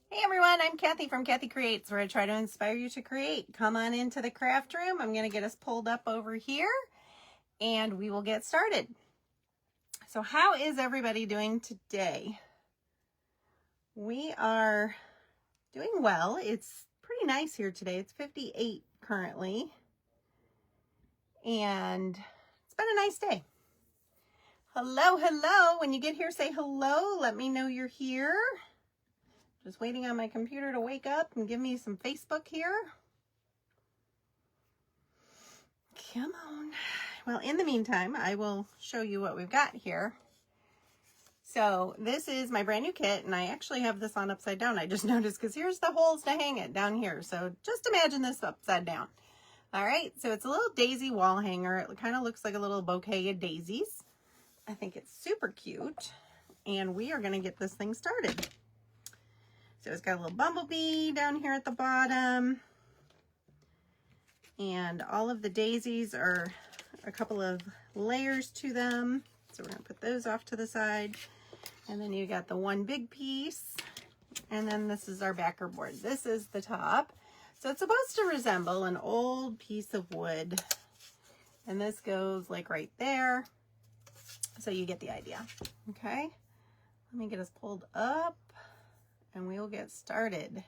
Hey everyone, I'm Kathy from Kathy Creates, where I try to inspire you to create. Come on into the craft room. I'm going to get us pulled up over here and we will get started. So how is everybody doing today? We are doing well. It's pretty nice here today. It's 58 currently and it's been a nice day. Hello, hello. When you get here, say hello. Let me know you're here. Just waiting on my computer to wake up and give me some Facebook here. Come on. Well, in the meantime, I will show you what we've got here. So this is my brand new kit, and I actually have this on upside down. I just noticed because here's the holes to hang it down here. So just imagine this upside down. All right, so it's a little daisy wall hanger. It kind of looks like a little bouquet of daisies. I think it's super cute, and we are going to get this thing started. So it's got a little bumblebee down here at the bottom. And all of the daisies are a couple of layers to them. So we're going to put those off to the side. And then you got the one big piece. And then this is our backer board. This is the top. So it's supposed to resemble an old piece of wood. And this goes like right there. So you get the idea. Okay. Let me get us pulled up. And we will get started.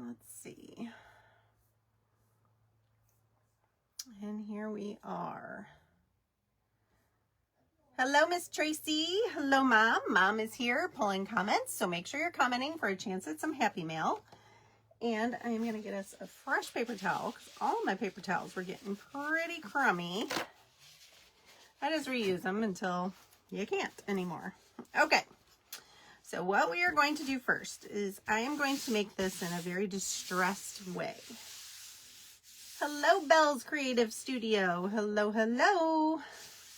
Let's see. And here we are. Hello, Miss Tracy. Hello, Mom. Mom is here pulling comments, so make sure you're commenting for a chance at some Happy Mail. And I am going to get us a fresh paper towel because all of my paper towels were getting pretty crummy. I just reuse them until you can't anymore. Okay, so what we are going to do first is I am going to make this in a very distressed way. Hello, Belle's Creative Studio. Hello, hello.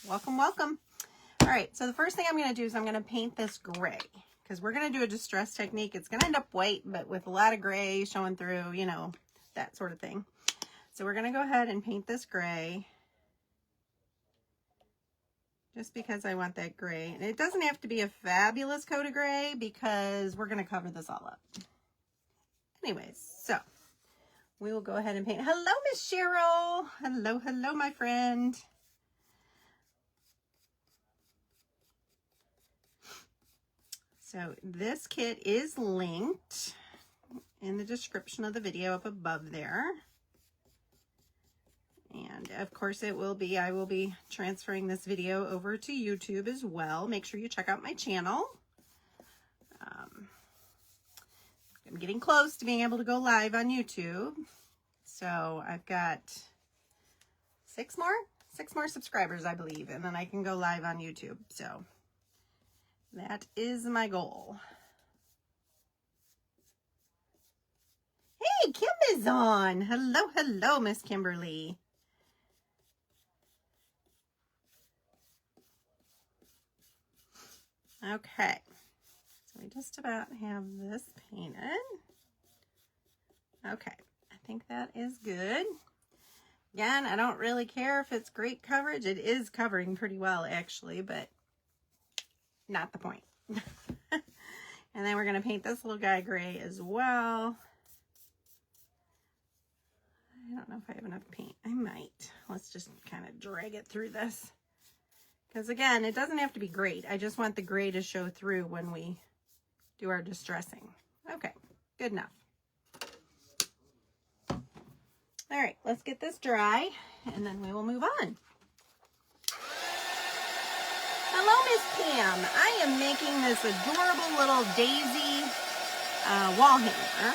Welcome, welcome. All right, so the first thing I'm going to do is I'm going to paint this gray because we're going to do a distress technique. It's going to end up white, but with a lot of gray showing through, you know, that sort of thing. So we're going to go ahead and paint this gray. Just because I want that gray. And it doesn't have to be a fabulous coat of gray because we're going to cover this all up. Anyways, so we will go ahead and paint. Hello, Miss Cheryl. Hello, hello, my friend. So this kit is linked in the description of the video up above there. And of course it will be, I will be transferring this video over to YouTube as well. Make sure you check out my channel. I'm getting close to being able to go live on YouTube. So I've got six more subscribers, I believe, and then I can go live on YouTube. So that is my goal. Hey, Kim is on. Hello, hello, Miss Kimberly. Okay, so we just about have this painted. Okay, I think that is good. Again, I don't really care if it's great coverage. It is covering pretty well, actually, but not the point. And then we're going to paint this little guy gray as well. I don't know if I have enough paint. I might. Let's just kind of drag it through this. Because again, it doesn't have to be great. I just want the gray to show through when we do our distressing. Okay, good enough. All right, let's get this dry and then we will move on. Hello, Miss Pam. I am making this adorable little daisy wall hanger.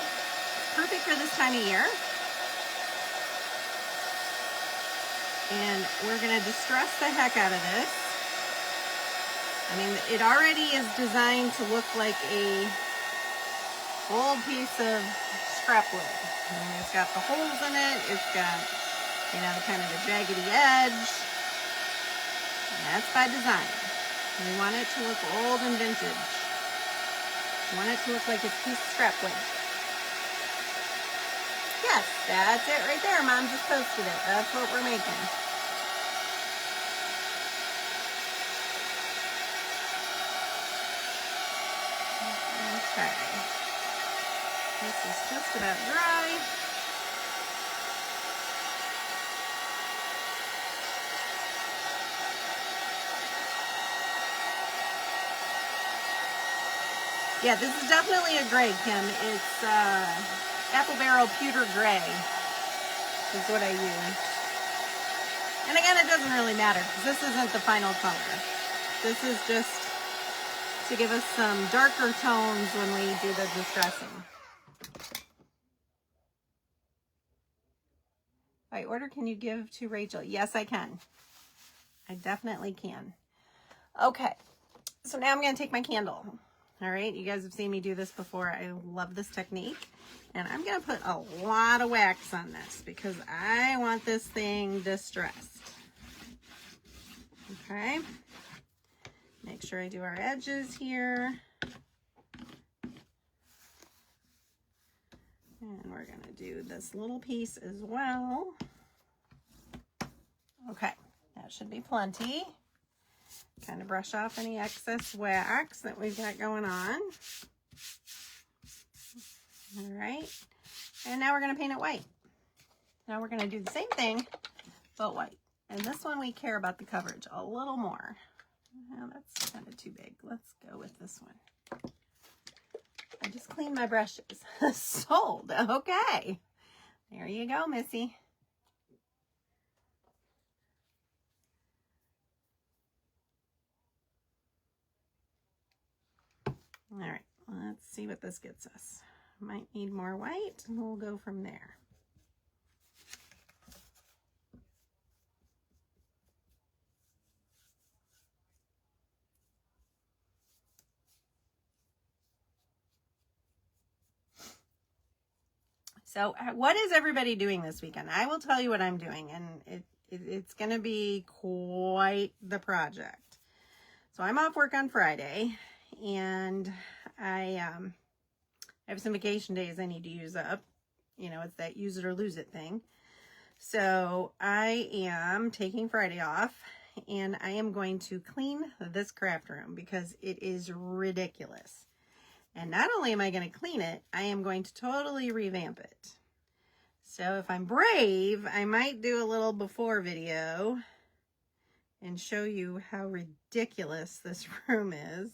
Perfect for this time of year. And we're going to distress the heck out of this. I mean, it already is designed to look like a old piece of scrap wood. I mean, it's got the holes in it. It's got, you know, kind of a jaggedy edge. And that's by design. We want it to look old and vintage. We want it to look like it's a piece of scrap wood. Yes, that's it right there. Mom just posted it. That's what we're making. This is just about dry. Yeah, this is definitely a gray, Kim. It's Apple Barrel Pewter Gray is what I use. And again, it doesn't really matter because this isn't the final color. This is just to give us some darker tones when we do the distressing. By order, can you give to Rachel? Yes, I can. I definitely can. Okay, so now I'm going to take my candle. All right, you guys have seen me do this before. I love this technique. And I'm going to put a lot of wax on this because I want this thing distressed. Okay. Make sure I do our edges here. And we're going to do this little piece as well. Okay, that should be plenty. Kind of brush off any excess wax that we've got going on. All right, and now we're going to paint it white. Now we're going to do the same thing, but white. And this one we care about the coverage a little more. Well, that's kind of too big. Let's go with this one. I just cleaned my brushes. Sold. Okay. There you go, Missy. All right, let's see what this gets us. Might need more white, and we'll go from there. So what is everybody doing this weekend? I will tell you what I'm doing, and it's going to be quite the project. So I'm off work on Friday, and I have some vacation days I need to use up. You know, it's that use it or lose it thing. So I am taking Friday off, and I am going to clean this craft room because it is ridiculous. And not only am I going to clean it, I am going to totally revamp it. So if I'm brave, I might do a little before video and show you how ridiculous this room is.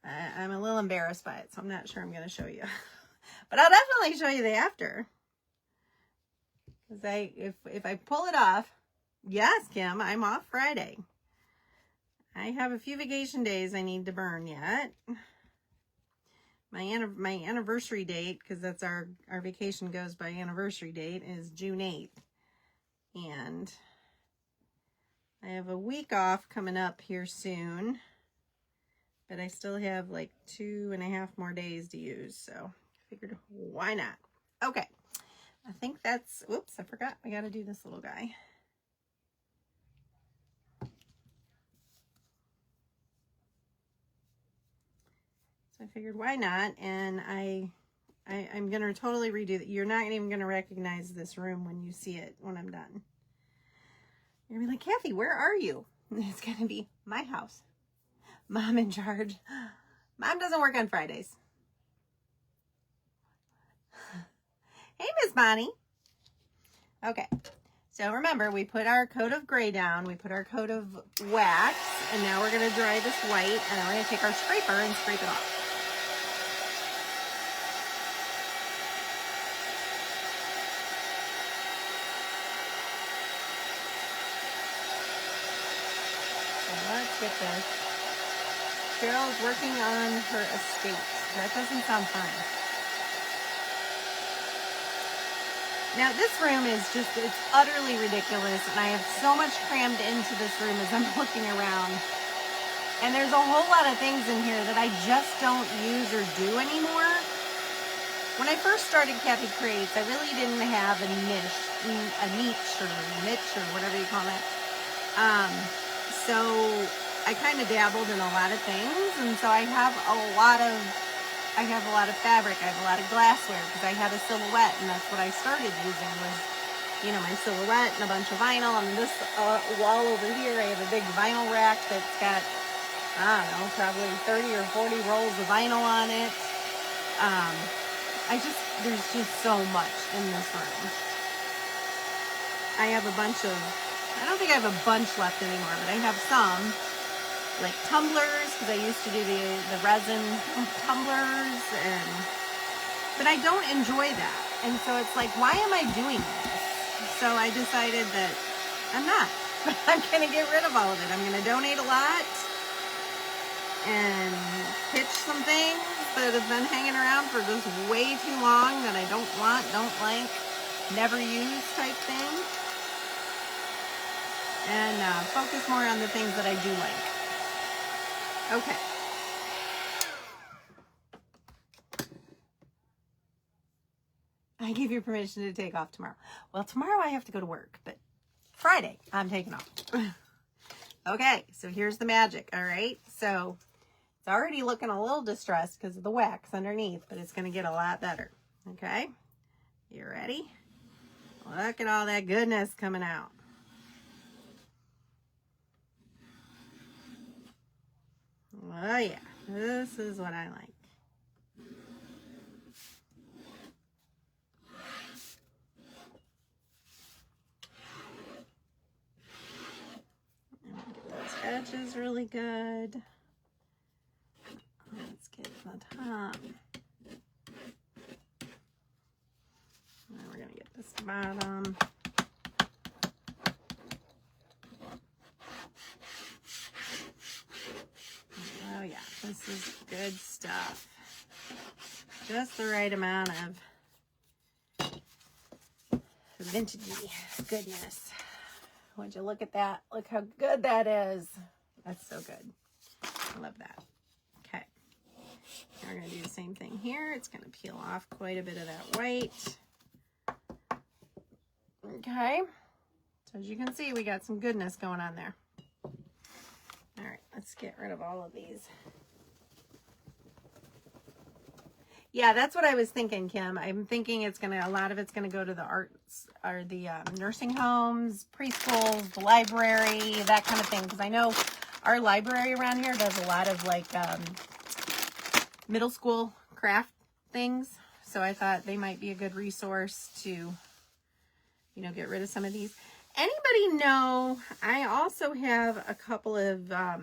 I'm a little embarrassed by it, so I'm not sure I'm going to show you. But I'll definitely show you the after. Because if I pull it off, yes, Kim, I'm off Friday. I have a few vacation days I need to burn yet. My anniversary date, because that's our vacation goes by anniversary date, is June 8th. And I have a week off coming up here soon. But I still have like 2.5 more days to use. So I figured, why not? Okay. I think that's, whoops, I forgot. I got to do this little guy. I figured, why not? And I'm going to totally redo that. You're not even going to recognize this room when you see it when I'm done. You're going to be like, Kathy, where are you? And it's going to be my house. Mom in charge. Mom doesn't work on Fridays. Hey, Miss Bonnie. Okay. So remember, we put our coat of gray down. We put our coat of wax. And now we're going to dry this white. And then we're going to take our scraper and scrape it off. Let's get this. Cheryl's working on her estate. That doesn't sound fun. Now this room is just, it's utterly ridiculous, and I have so much crammed into this room as I'm looking around. And there's a whole lot of things in here that I just don't use or do anymore. When I first started Kathy Creates, I really didn't have a niche or whatever you call it. So I kind of dabbled in a lot of things, and so I have a lot of fabric. I have a lot of glassware because I had a silhouette, and that's what I started using was, you know, my silhouette and a bunch of vinyl. And this wall over here, I have a big vinyl rack that's got, I don't know, probably 30 or 40 rolls of vinyl on it. there's just so much in this room. I have a bunch of, I don't think I have a bunch left anymore, but I have some, like tumblers, because I used to do the resin tumblers, but I don't enjoy that. And so it's like, why am I doing this? So I decided that I'm not. I'm going to get rid of all of it. I'm going to donate a lot and pitch some things that have been hanging around for just way too long that I don't want, don't like, never use type thing. And focus more on the things that I do like. Okay. I give you permission to take off tomorrow. Well, tomorrow I have to go to work, but Friday I'm taking off. Okay, so here's the magic, all right? So it's already looking a little distressed because of the wax underneath, but it's going to get a lot better, okay? You ready? Look at all that goodness coming out. Oh yeah, this is what I like. Get those edges really good. Let's get the top. Now we're gonna get this bottom. Oh yeah, this is good stuff. Just the right amount of vintagey goodness. Would you look at that? Look how good that is. That's so good. I love that. Okay. Now we're going to do the same thing here. It's going to peel off quite a bit of that white. Okay. So as you can see, we got some goodness going on there. All right, let's get rid of all of these. Yeah, that's what I was thinking, Kim. I'm thinking a lot of it's gonna go to the arts or the nursing homes, preschools, the library, that kind of thing. Because I know our library around here does a lot of like middle school craft things. So I thought they might be a good resource to, you know, get rid of some of these. Anybody know, I also have a couple of, oh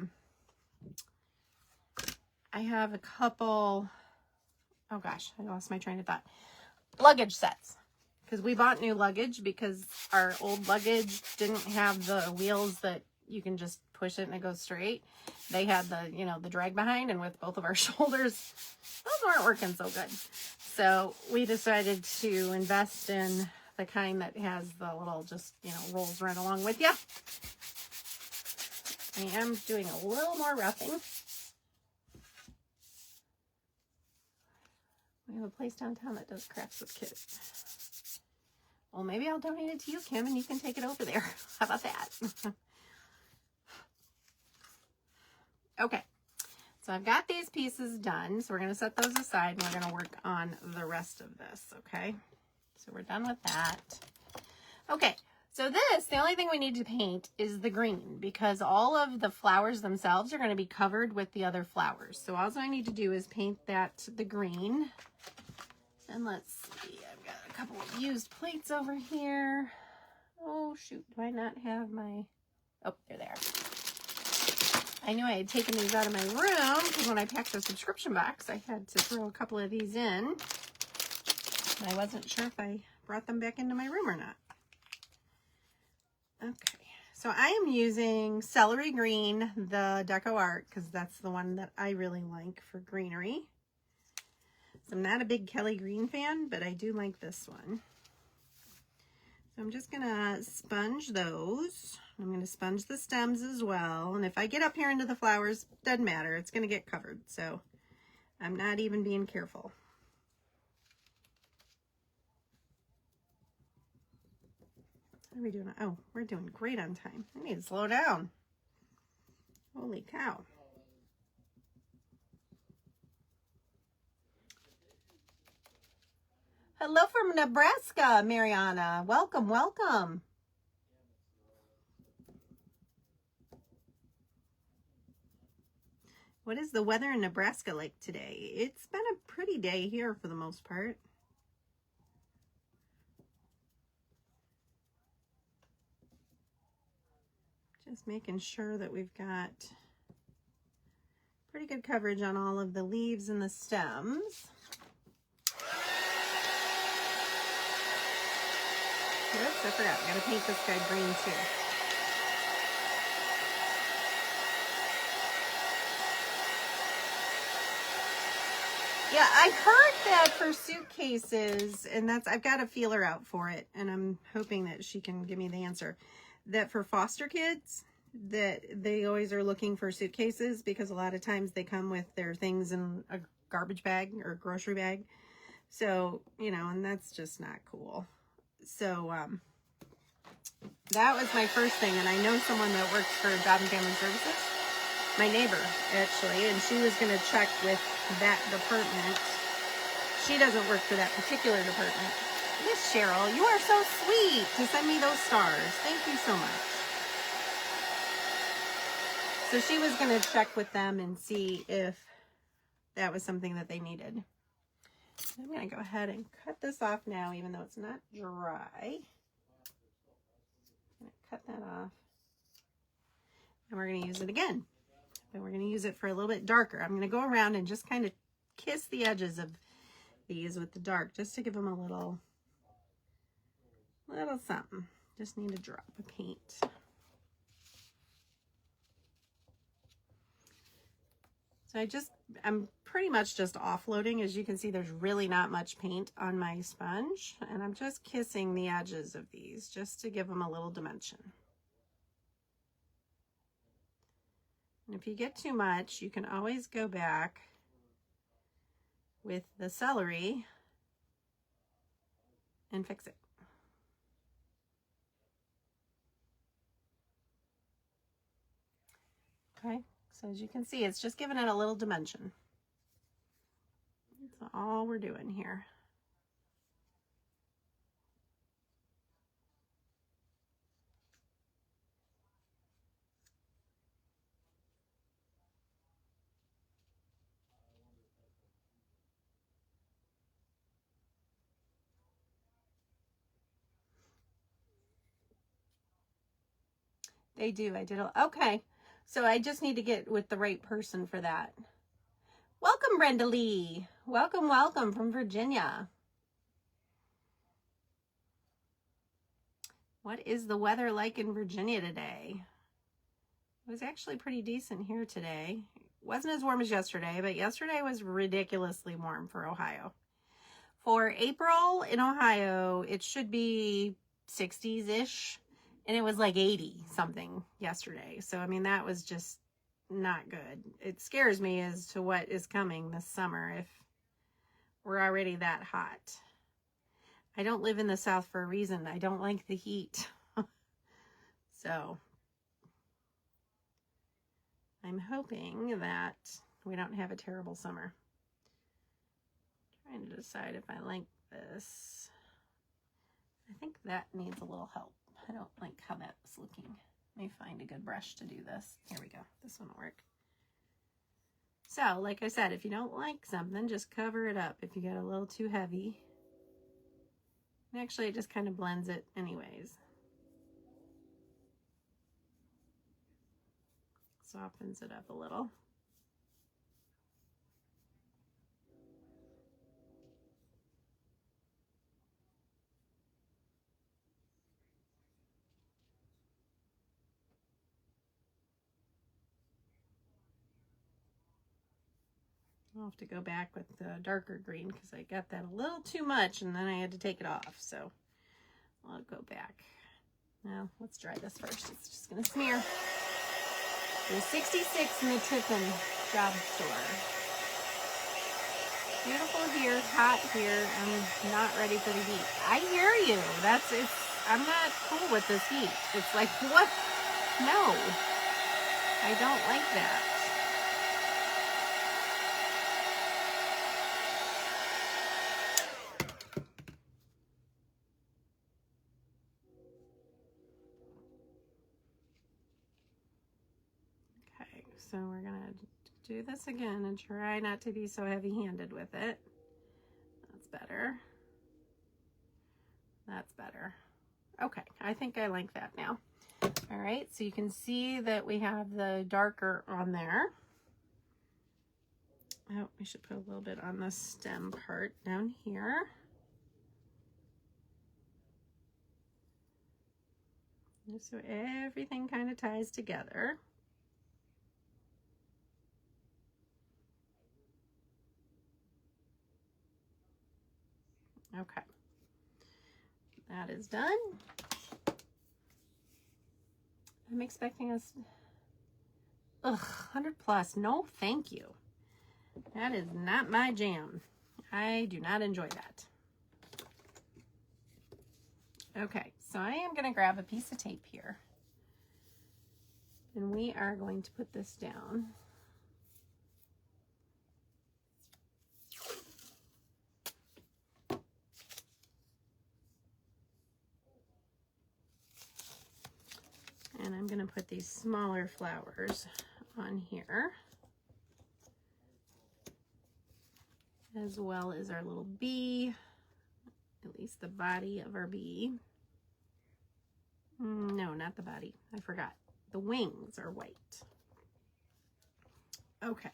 gosh, I lost my train of thought. Luggage sets. Because we bought new luggage because our old luggage didn't have the wheels that you can just push it and it goes straight. They had the, you know, the drag behind, and with both of our shoulders, those weren't working so good. So we decided to invest in the kind that has the little, just, you know, rolls right along with you. I am doing a little more roughing. We have a place downtown that does crafts with kids. Well, maybe I'll donate it to you, Kim, and you can take it over there. How about that? Okay, so I've got these pieces done. So we're going to set those aside, and we're going to work on the rest of this, okay? So we're done with that. Okay, so the only thing we need to paint is the green, because all of the flowers themselves are going to be covered with the other flowers. So all I need to do is paint that the green. And let's see, I've got a couple of used plates over here. Oh shoot, do I not have my, oh, they're there. I knew I had taken these out of my room because when I packed the subscription box, I had to throw a couple of these in. I wasn't sure if I brought them back into my room or not. Okay, so I am using celery green, the Deco Art, because that's the one that I really like for greenery. So I'm not a big Kelly Green fan, but I do like this one. So I'm just gonna sponge those. I'm gonna sponge the stems as well. And if I get up here into the flowers, doesn't matter, it's gonna get covered. So I'm not even being careful. What are we doing? Oh, we're doing great on time. I need to slow down. Holy cow. Hello from Nebraska, Mariana. Welcome, welcome. What is the weather in Nebraska like today? It's been a pretty day here for the most part. Just making sure that we've got pretty good coverage on all of the leaves and the stems. Oops, I forgot. I gotta paint this guy green too. Yeah, I heard that for suitcases, and I've got a feeler out for it, and I'm hoping that she can give me the answer, that for foster kids, that they always are looking for suitcases because a lot of times they come with their things in a garbage bag or grocery bag. So, you know, and that's just not cool. So, that was my first thing, and I know someone that works for Job and Family Services, my neighbor, actually, and she was going to check with that department. She doesn't work for that particular department. Miss Cheryl, you are so sweet to send me those stars. Thank you so much. So she was going to check with them and see if that was something that they needed. So I'm going to go ahead and cut this off now, even though it's not dry. I'm going to cut that off. And we're going to use it again. And we're going to use it for a little bit darker. I'm going to go around and just kind of kiss the edges of these with the dark, just to give them a little something. Just need a drop of paint. So I'm pretty much just offloading. As you can see, there's really not much paint on my sponge, and I'm just kissing the edges of these just to give them a little dimension. And if you get too much, you can always go back with the celery and fix it. Okay, so as you can see, it's just giving it a little dimension. That's all we're doing here. They do. I did. Okay. So I just need to get with the right person for that. Welcome, Brenda Lee. Welcome, welcome from Virginia. What is the weather like in Virginia today? It was actually pretty decent here today. It wasn't as warm as yesterday, but yesterday was ridiculously warm for Ohio. For April in Ohio, it should be 60s-ish. And it was like 80 something yesterday. So, I mean, that was just not good. It scares me as to what is coming this summer if we're already that hot. I don't live in the South for a reason. I don't like the heat. So, I'm hoping that we don't have a terrible summer. I'm trying to decide if I like this. I think that needs a little help. I don't like how that's looking. Let me find a good brush to do this. Here we go. This one will work. So, like I said, if you don't like something, just cover it up if you get a little too heavy. And actually, it just kind of blends it anyways. Softens it up a little. I'll have to go back with the darker green because I got that a little too much and then I had to take it off. So I'll go back. Now let's dry this first. It's just going to smear. It was 66 in the Tiffin job store. Beautiful here, hot here. I'm not ready for the heat. I hear you. I'm not cool with this heat. It's like, what? No, I don't like that. So we're going to do this again and try not to be so heavy-handed with it. That's better. That's better. Okay, I think I like that now. All All right, so you can see that we have the darker on there. Oh, we should put a little bit on the stem part down here. Just so everything kind of ties together. Okay, that is done. I'm expecting us, 100 plus, no thank you. That is not my jam. I do not enjoy that. Okay, so I am gonna grab a piece of tape here. And we are going to put this down. And I'm going to put these smaller flowers on here, as well as our little bee, at least the body of our bee. No, not the body. I forgot. The wings are white. Okay.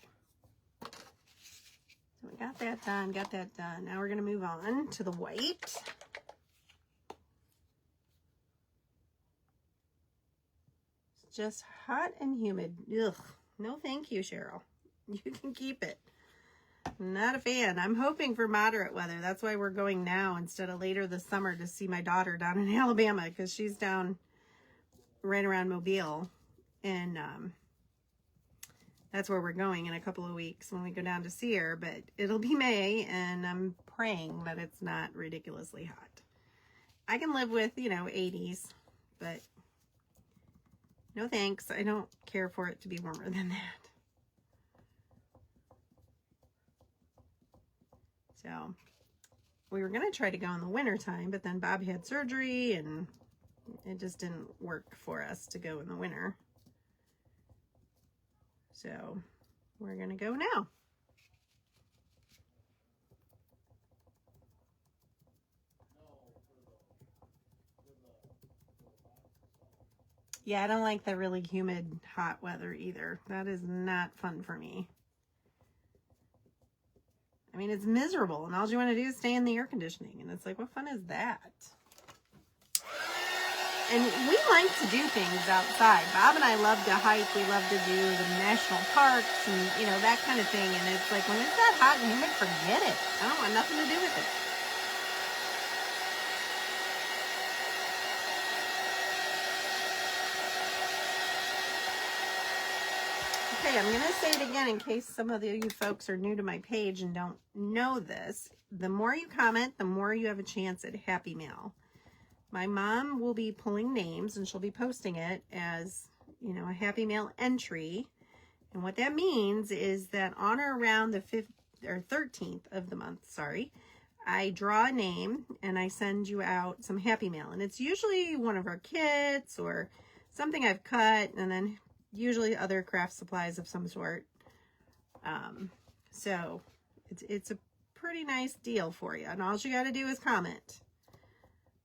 So we got that done, Now we're going to move on to the white. Just hot and humid. Ugh, no thank you, Cheryl. You can keep it. Not a fan. I'm hoping for moderate weather. That's why we're going now instead of later this summer to see my daughter down in Alabama, because she's down right around Mobile. And that's where we're going in a couple of weeks when we go down to see her. But it'll be May, and I'm praying that it's not ridiculously hot. I can live with, 80s, but no thanks. I don't care for it to be warmer than that. So we were going to try to go in the winter time, but then Bob had surgery and it just didn't work for us to go in the winter. So we're going to go now. Yeah, I don't like the really humid, hot weather either. That is not fun for me. I mean, it's miserable, and all you want to do is stay in the air conditioning, and it's like, what fun is that? And we like to do things outside. Bob and I love to hike. We love to do the national parks and, that kind of thing. And it's like, when it's that hot and humid, forget it. I don't want nothing to do with it. Okay, I'm going to say it again in case some of you folks are new to my page and don't know this. The more you comment, the more you have a chance at Happy Mail. My mom will be pulling names, and she'll be posting it as, a Happy Mail entry. And what that means is that on or around the 13th of the month, I draw a name and I send you out some Happy Mail. And it's usually one of our kits or something I've cut, and then usually other craft supplies of some sort. So it's a pretty nice deal for you. And all you got to do is comment.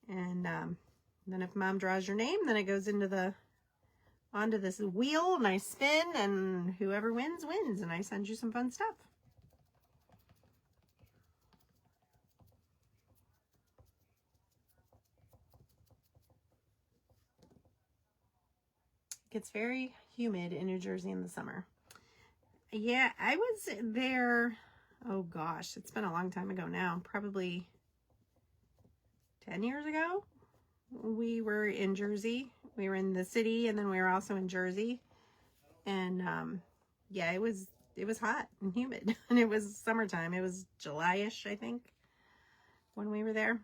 And then if Mom draws your name, then it goes onto this wheel, and I spin, and whoever wins, wins. And I send you some fun stuff. It gets very humid in New Jersey in the summer. Yeah, I was there, oh gosh, it's been a long time ago now, probably 10 years ago. We were in Jersey. We were in the city, and then we were also in Jersey. And yeah, it was hot and humid, and it was summertime. It was July-ish, I think, when we were there.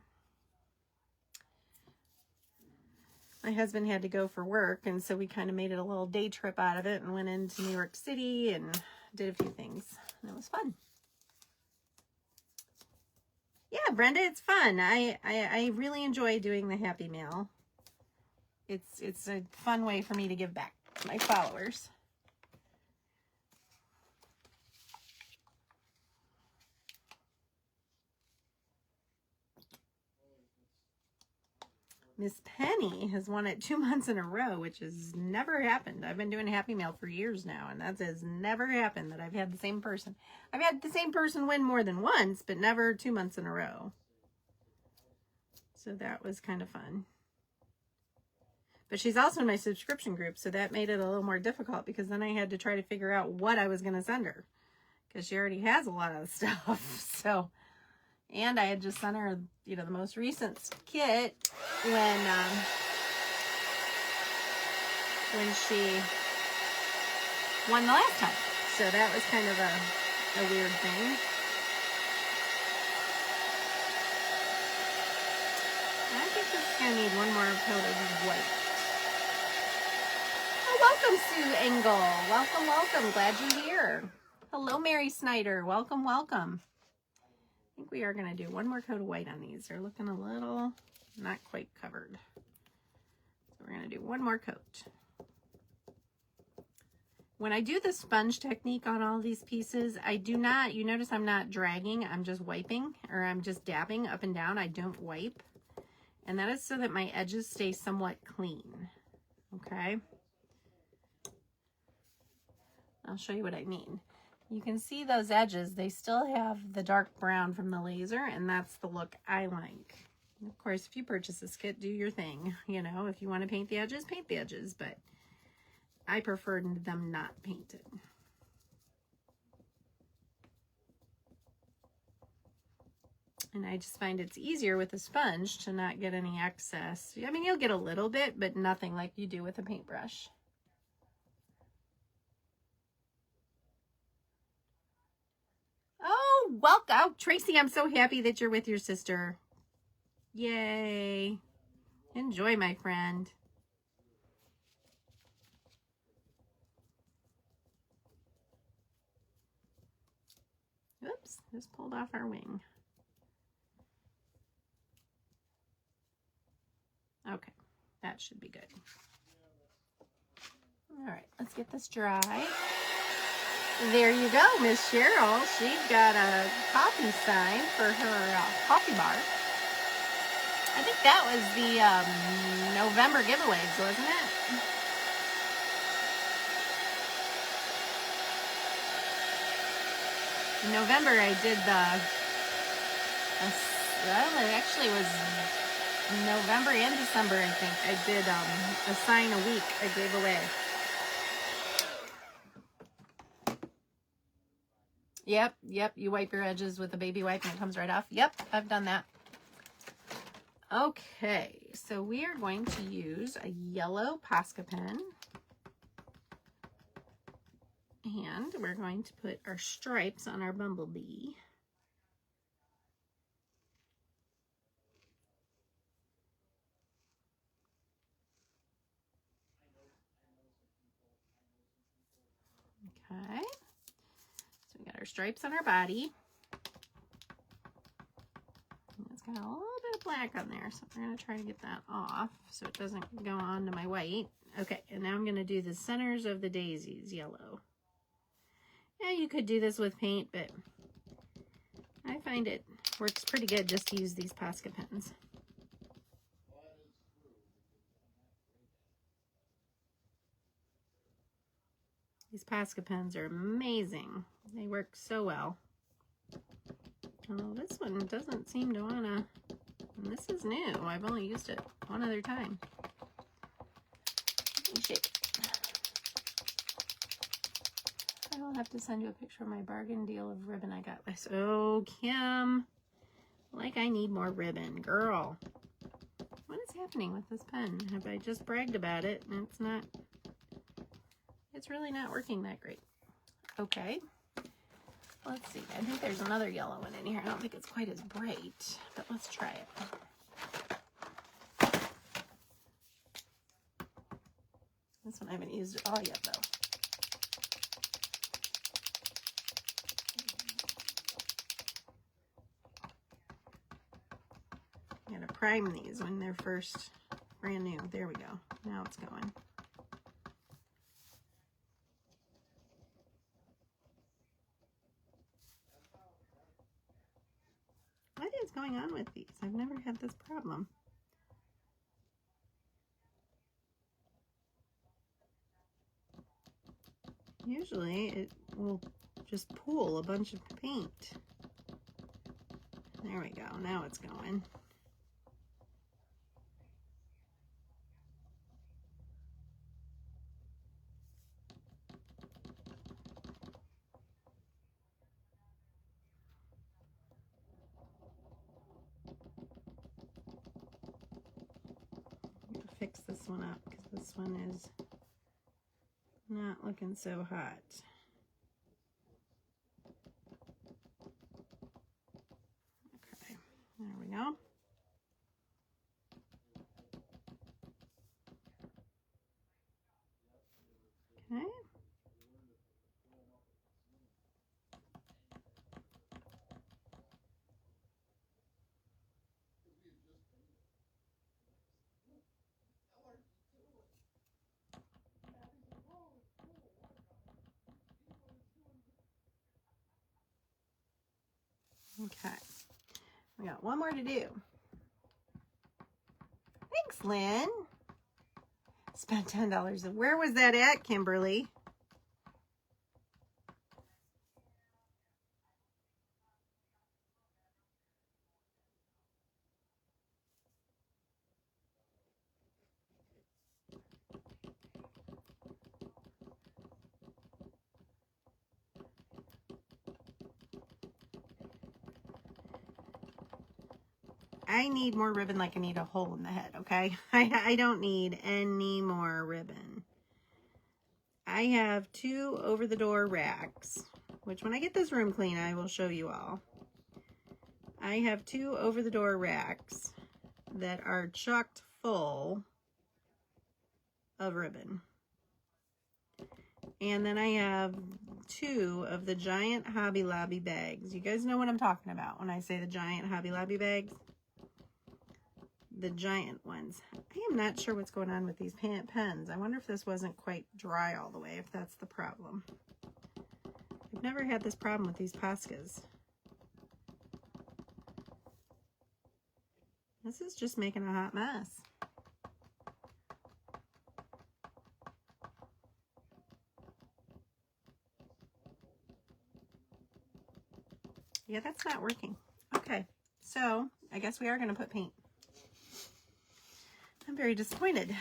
My husband had to go for work, and so we kind of made it a little day trip out of it and went into New York City and did a few things, and it was fun. Yeah, Brenda, it's fun. I really enjoy doing the Happy Mail. It's a fun way for me to give back to my followers. Miss Penny has won it 2 months in a row, which has never happened. I've been doing Happy Mail for years now, and that has never happened that I've had the same person. I've had the same person win more than once, but never 2 months in a row. So that was kind of fun. But she's also in my subscription group, so that made it a little more difficult because then I had to try to figure out what I was going to send her because she already has a lot of stuff. So, and I had just sent her, you know, the most recent kit when she won the last time. So that was kind of a weird thing. I think this is going to need one more coat of white. Welcome, Sue Engel. Welcome, welcome. Glad you're here. Hello, Mary Snyder. Welcome, welcome. I think we are going to do one more coat of white on these. They're looking a little not quite covered. So we're going to do one more coat. When I do the sponge technique on all these pieces, I do not, you notice I'm not dragging. I'm just wiping, or I'm just dabbing up and down. I don't wipe. And that is so that my edges stay somewhat clean. Okay. I'll show you what I mean. You can see those edges, they still have the dark brown from the laser, and that's the look I like. And of course, if you purchase this kit, do your thing. You know, if you want to paint the edges, but I prefer them not painted. And I just find it's easier with a sponge to not get any excess. I mean, you'll get a little bit, but nothing like you do with a paintbrush. Oh, welcome. Oh, Tracy, I'm so happy that you're with your sister. Yay. Enjoy, my friend. Oops, just pulled off our wing. Okay, that should be good. All right, let's get this dry. There you go, Miss Cheryl. She's got a coffee sign for her coffee bar. I think that was the November giveaways, wasn't it? In November, I did well, it actually was November and December, I think. I did a sign a week I gave away. Yep, you wipe your edges with a baby wipe and it comes right off. Yep, I've done that. Okay, so we are going to use a yellow Posca pen. And we're going to put our stripes on our bumblebee. Okay, so we got our stripes on our body. And it's got a little bit of black on there, so we're going to try to get that off so it doesn't go on to my white. Okay, and now I'm going to do the centers of the daisies yellow. Yeah, you could do this with paint, but I find it works pretty good just to use these Posca pens. These Posca pens are amazing. They work so well. Oh, this one doesn't seem to wanna, and this is new. I've only used it one other time. Let me shake it. I will have to send you a picture of my bargain deal of ribbon I got last. Oh, Kim, like I need more ribbon, girl. What is happening with this pen? Have I just bragged about it and it's really not working that great. Okay, let's see. I think there's another yellow one in here. I don't think it's quite as bright, but let's try it. This one I haven't used at all yet, though. I'm gonna prime these when they're first brand new. There we go. Now it's going. What is going on with these? I've never had this problem. Usually it will just pool a bunch of paint. There we go, now it's going. Fix this one up because this one is not looking so hot. Okay, there we go. Okay. Okay, we got one more to do. Thanks, Lynn. Spent $10. Where was that at, Kimberly? I need more ribbon like I need a hole in the head, okay? I don't need any more ribbon. I have 2 over-the-door racks, which when I get this room clean, I will show you all. I have 2 over-the-door racks that are chocked full of ribbon. And then I have 2 of the giant Hobby Lobby bags. You guys know what I'm talking about when I say the giant Hobby Lobby bags? The giant ones. I am not sure what's going on with these pens. I wonder if this wasn't quite dry all the way, if that's the problem. I've never had this problem with these Poscas. This is just making a hot mess. Yeah, that's not working. Okay, so I guess we are going to put paint. I'm very disappointed.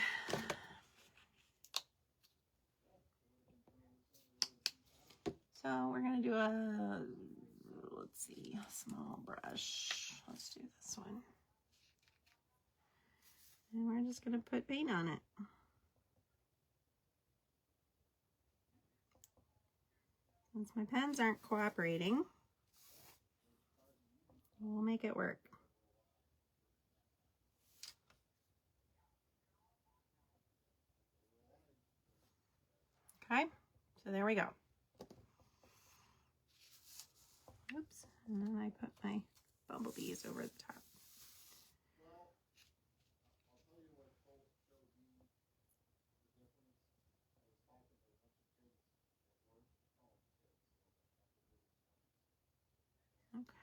So we're going to do a, let's see, a small brush. Let's do this one. And we're just going to put paint on it. Since my pens aren't cooperating, we'll make it work. Okay, so there we go. Oops, and then I put my bumblebees over the top.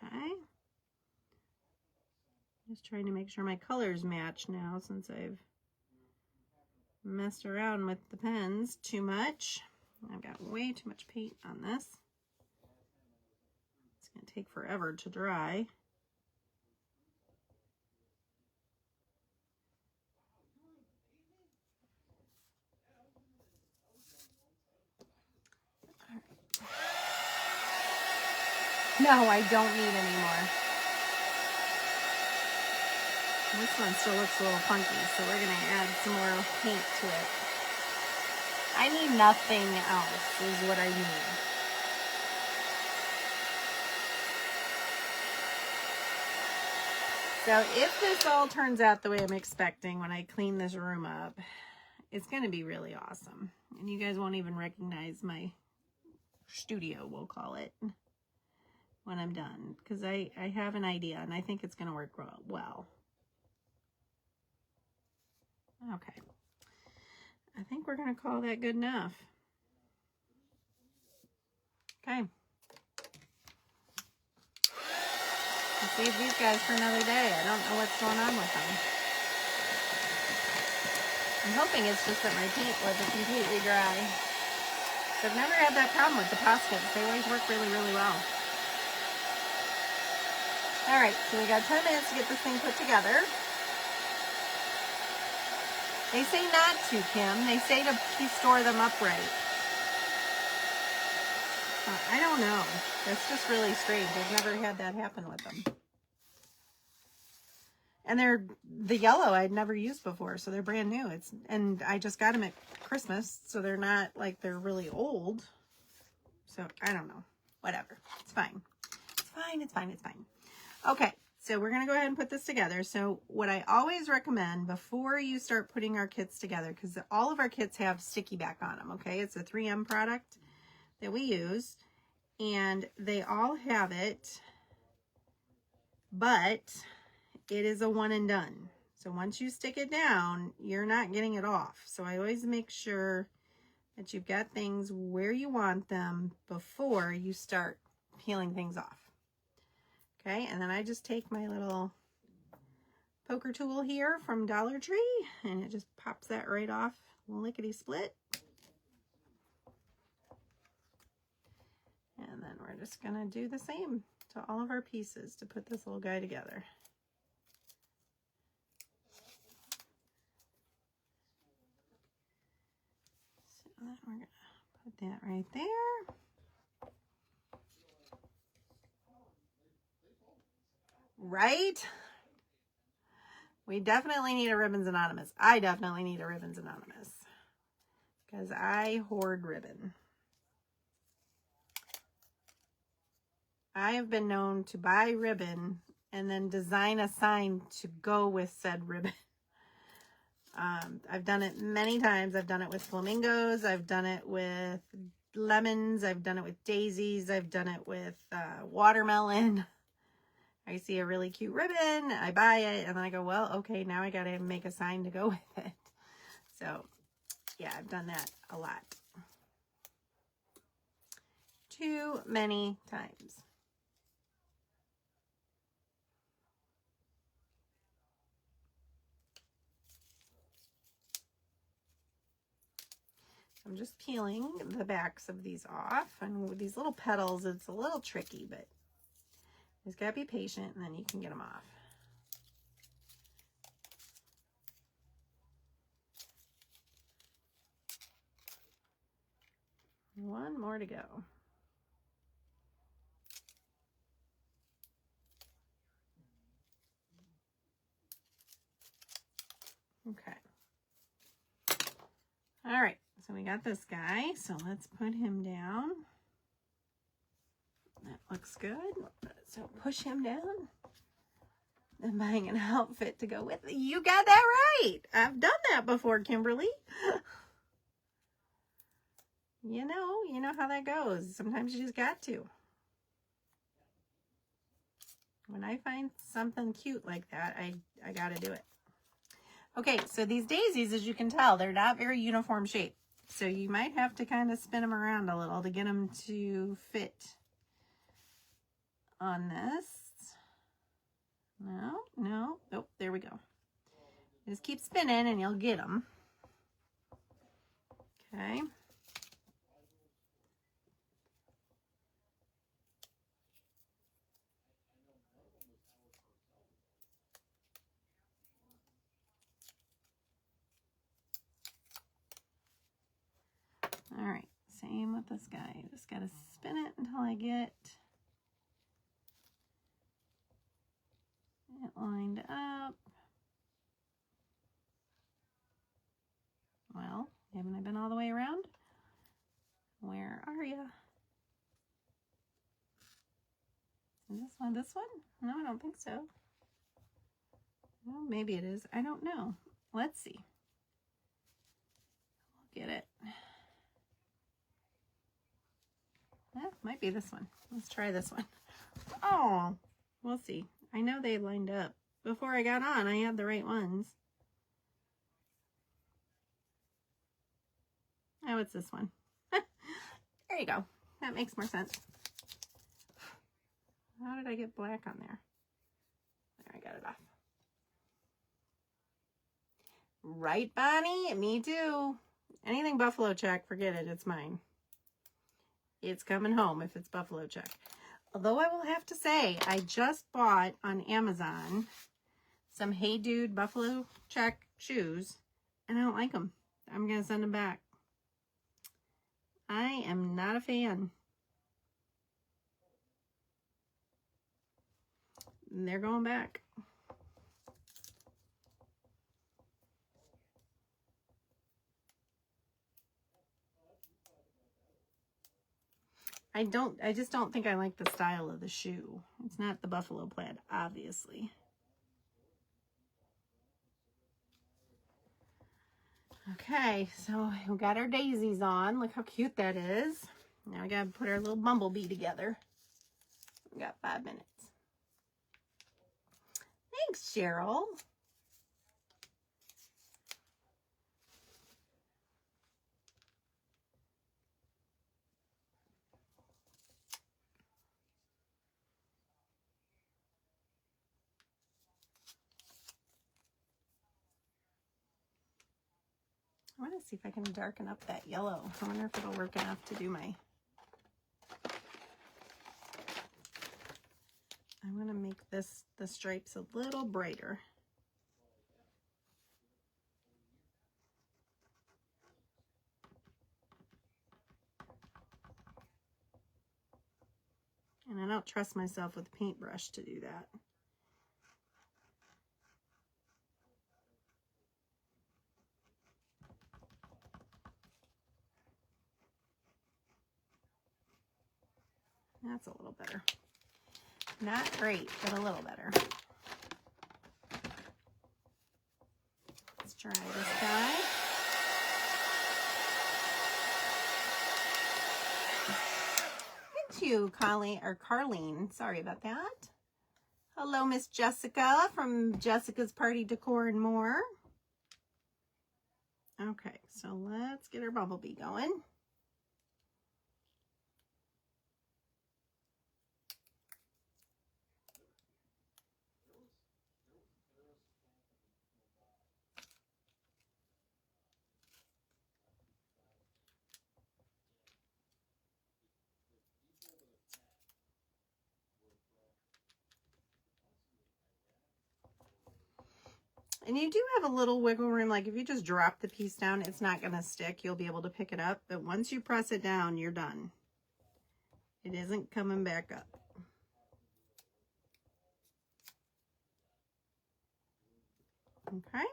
Okay. Just trying to make sure my colors match now since I've messed around with the pens too much. I've got way too much paint on this. It's going to take forever to dry. No, I don't need any more. This one still looks a little funky, so we're going to add some more paint to it. I need nothing else is what I need. So if this all turns out the way I'm expecting when I clean this room up, it's going to be really awesome. And you guys won't even recognize my studio, we'll call it, when I'm done. Because I have an idea and I think it's going to work well. Okay. I think we're going to call that good enough. Okay. I'll save these guys for another day. I don't know what's going on with them. I'm hoping it's just that my paint wasn't completely dry. So I've never had that problem with the poskets. They always work really, really well. All right, so we got 10 minutes to get this thing put together. They say not to, Kim. They say to store them upright. I don't know. That's just really strange. I've never had that happen with them. And they're the yellow I'd never used before, so they're brand new. And I just got them at Christmas, so they're not like they're really old. So I don't know. Whatever. It's fine. It's fine. It's fine. It's fine. Okay, so we're going to go ahead and put this together. So what I always recommend before you start putting our kits together, because all of our kits have sticky back on them, okay? It's a 3M product that we use, and they all have it, but it is a one and done. So once you stick it down, you're not getting it off. So I always make sure that you've got things where you want them before you start peeling things off. Okay, and then I just take my little poker tool here from Dollar Tree, and it just pops that right off, lickety split. And then we're just gonna do the same to all of our pieces to put this little guy together. So then we're gonna put that right there. Right? We definitely need a Ribbons Anonymous. I definitely need a Ribbons Anonymous because I hoard ribbon. I have been known to buy ribbon and then design a sign to go with said ribbon. I've done it many times. I've done it with flamingos. I've done it with lemons. I've done it with daisies. I've done it with watermelon. I see a really cute ribbon, I buy it, and then I go, well, okay, now I gotta make a sign to go with it. So, yeah, I've done that a lot. Too many times. I'm just peeling the backs of these off, and with these little petals, it's a little tricky, but you just gotta be patient, and then you can get them off. One more to go. Okay. All right, so we got this guy, so let's put him down. That looks good. So push him down. And buying an outfit to go with it. You got that right. I've done that before, Kimberly. You know how that goes. Sometimes you just got to. When I find something cute like that, I got to do it. Okay, so these daisies, as you can tell, they're not very uniform shape. So you might have to kind of spin them around a little to get them to fit on this. No, nope, there we go. Just keep spinning and you'll get them. Okay. All right, same with this guy. Just got to spin it until I get it lined up. Well, haven't I been all the way around? Where are you? Is this one? No, I don't think so. Well, maybe it is. I don't know. Let's see. We'll get it. That might be this one. Let's try this one. Oh, we'll see. I know they lined up. Before I got on, I had the right ones. Oh, it's this one. There you go. That makes more sense. How did I get black on there? There, I got it off. Right, Bonnie? Me too. Anything buffalo check, forget it. It's mine. It's coming home if it's buffalo check. Although I will have to say, I just bought on Amazon some Hey Dude buffalo check shoes, and I don't like them. I'm going to send them back. I am not a fan. And they're going back. I just don't think I like the style of the shoe. It's not the buffalo plaid, obviously. Okay, so we got our daisies on. Look how cute that is. Now we gotta put our little bumblebee together. We got 5 minutes. Thanks, Cheryl. I want to see if I can darken up that yellow. I wonder if it'll work enough to do my... I'm going to make the stripes a little brighter. And I don't trust myself with a paintbrush to do that. That's a little better. Not great, but a little better. Let's try this guy. Thank you, Colleen, or Carlene. Sorry about that. Hello, Miss Jessica from Jessica's Party Decor and More. Okay, so let's get our bumblebee going. And you do have a little wiggle room, like if you just drop the piece down, it's not going to stick. You'll be able to pick it up, but once you press it down, you're done. It isn't coming back up. Okay.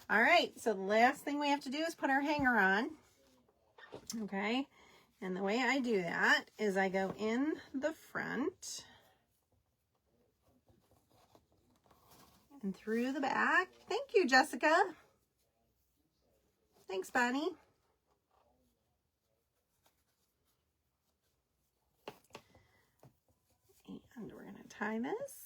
All right, so the last thing we have to do is put our hanger on. Okay, and the way I do that is I go in the front and through the back. Thank you, Jessica. Thanks, Bonnie. And we're going to tie this.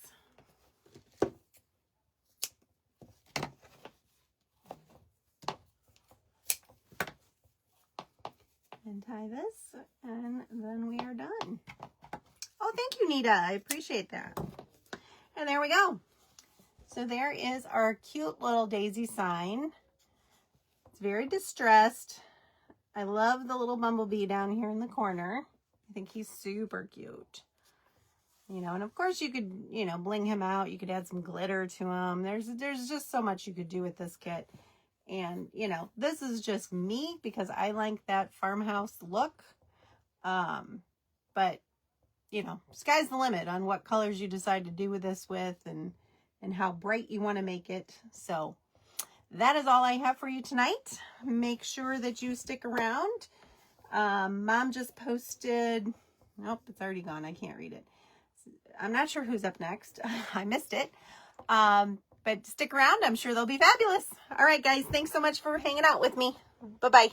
And tie this, and then we are done. Oh, thank you, Nita. I appreciate that. And there we go. So there is our cute little daisy sign. It's very distressed. I love the little bumblebee down here in the corner. I think he's super cute. You know, and of course you could, you know, bling him out. You could add some glitter to him. There's just so much you could do with this kit. And, you know, this is just me because I like that farmhouse look. But, you know, sky's the limit on what colors you decide to do with this with and how bright you want to make it. So that is all I have for you tonight. Make sure that you stick around. Mom just posted, nope, it's already gone. I can't read it. I'm not sure who's up next. I missed it. But stick around. I'm sure they'll be fabulous. All right, guys. Thanks so much for hanging out with me. Bye-bye.